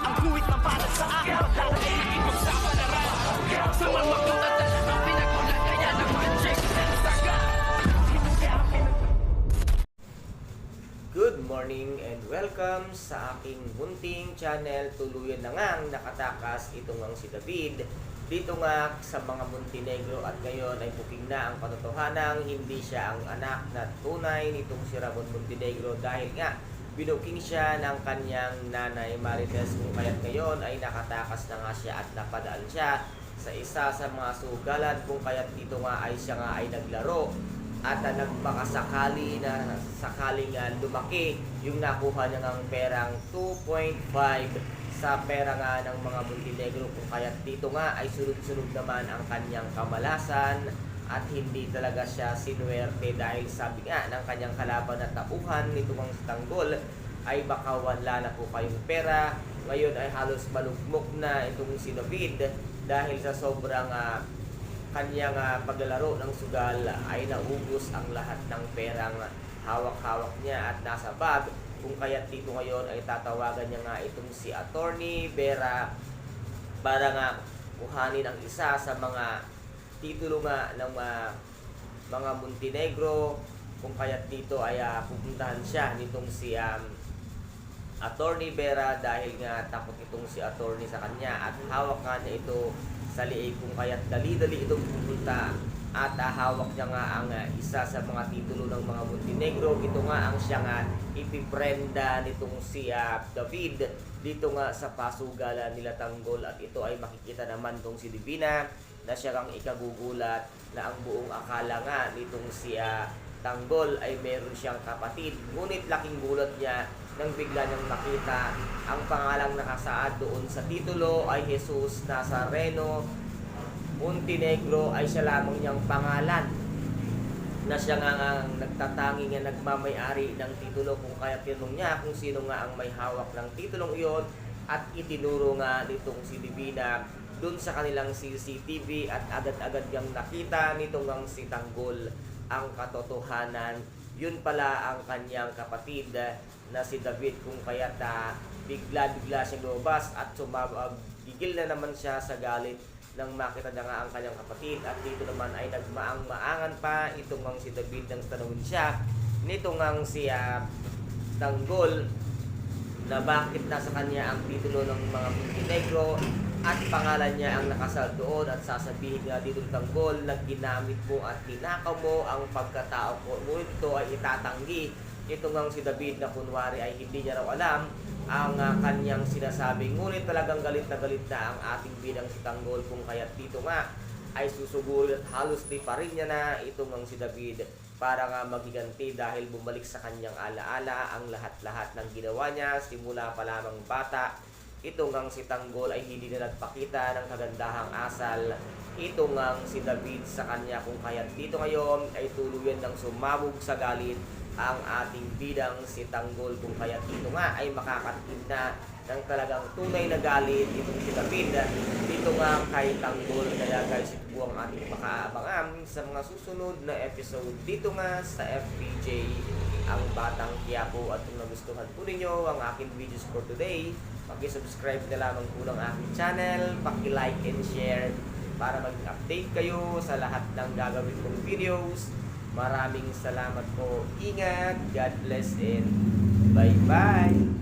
Ang guhit na para sa akin pagdadaig magsapalaran sa mga katatan ang pinagulat kaya naman check saga. Good morning and welcome sa aking munting channel. Tuluyan na ngang nakatakas itong ang si David dito nga sa mga Montenegro, at ngayon ay puking na ang katotohanang hindi siya ang anak na tunay nitong si Ramon Montenegro, dahil nga binuking siya ng kanyang nanay Marites, kung kaya't ngayon ay nakatakas na nga siya at napadaan siya sa isa sa mga sugalan, kung kaya't dito nga ay siya nga ay naglaro at nagpakasakali na sakaling lumaki yung nakuha niya ng perang 2.5 sa pera nga ng mga Montenegro, kung kaya't dito nga ay sunod-sunod naman ang kanyang kamalasan at hindi talaga siya sinuwerte, dahil sabi nga ng kanyang kalaban na tauhan nito ang Tanggol ay baka wala na po kayong pera. Ngayon ay halos malugmok na itong si David dahil sa sobrang kanyang paglalaro ng sugal ay naubos ang lahat ng perang hawak-hawak niya at nasa bag, kung kaya't dito ngayon ay tatawagan niya nga itong si Attorney Vera para nga kuhanin ang isa sa mga titulo nga ng mga Montenegro, kung kaya't dito ay pupuntahan siya nitong si Attorney Vera, dahil nga takot itong si Attorney sa kanya at hawak nga niya ito sa liig, kung kaya't dali-dali itong pupunta at hawak niya nga ang isa sa mga titulo ng mga Montenegro. Ito nga ang siya nga ipiprenda nitong si David dito nga sa pasugalan nila Tanggol, at ito ay makikita naman tong si Divina na siya kang ikagugulat na ang buong akala nga nitong si Tanggol ay meron siyang kapatid, ngunit laking gulat niya nang bigla niyang nakita ang pangalang nakasaad doon sa titulo ay Jesus Nazareno Montenegro, ay siya lamang niyang pangalan na siya nga nagtatangi nga nagmamay-ari ng titulo, kung kaya tinanong niya kung sino nga ang may hawak ng titulong iyon, at itinuro nga nitong si Divina dun sa kanilang CCTV, at agad-agad niyang nakita nitong ang si Tanggol ang katotohanan. Yun pala ang kanyang kapatid na si David, kung kaya bigla-bigla siyang lumabas at gigil na naman siya sa galit nang makita niya nga ang kanyang kapatid, at dito naman ay nagmaang-maangan pa itong ang si David nang tanungin siya nitong ang si Tanggol na bakit nasa kanya ang titulo ng mga Montenegro at pangalan niya ang nakasal doon, at sasabihin nga dito ng Tanggol na ginamit mo at tinakaw mo ang pagkatao ko, ngunit ito ay itatanggi itong ang si David na kunwari ay hindi niya raw alam ang kanyang sinasabi, ngunit talagang galit na ang ating bidang si Tanggol, kung kaya't dito nga ay susuguri at halos di pa rin niya na itong ang si David para nga magiganti, dahil bumalik sa kanyang alaala ang lahat-lahat ng ginawa niya simula pa lamang bata. Itong ang si Tanggol ay hindi na nagpakita ng kagandahang asal itong ang si David sa kanya, kung kaya't dito ngayon ay tuluyan ng sumabog sa galit ang ating bidang si Tanggol, kung kaya dito nga ay makakatikim na ng talagang tunay na galit itong si David dito nga kay Tanggol. Kaya guys, ito po ang ating makaabangan sa mga susunod na episode dito nga sa FPJ ang Batang Quiapo. At kung nagustuhan po ninyo ang aking videos for today, paki-subscribe na lamang po ng aking channel, paki-like and share para mag-update kayo sa lahat ng gagawin kong videos. Maraming salamat po. Ingat, God bless, and bye-bye!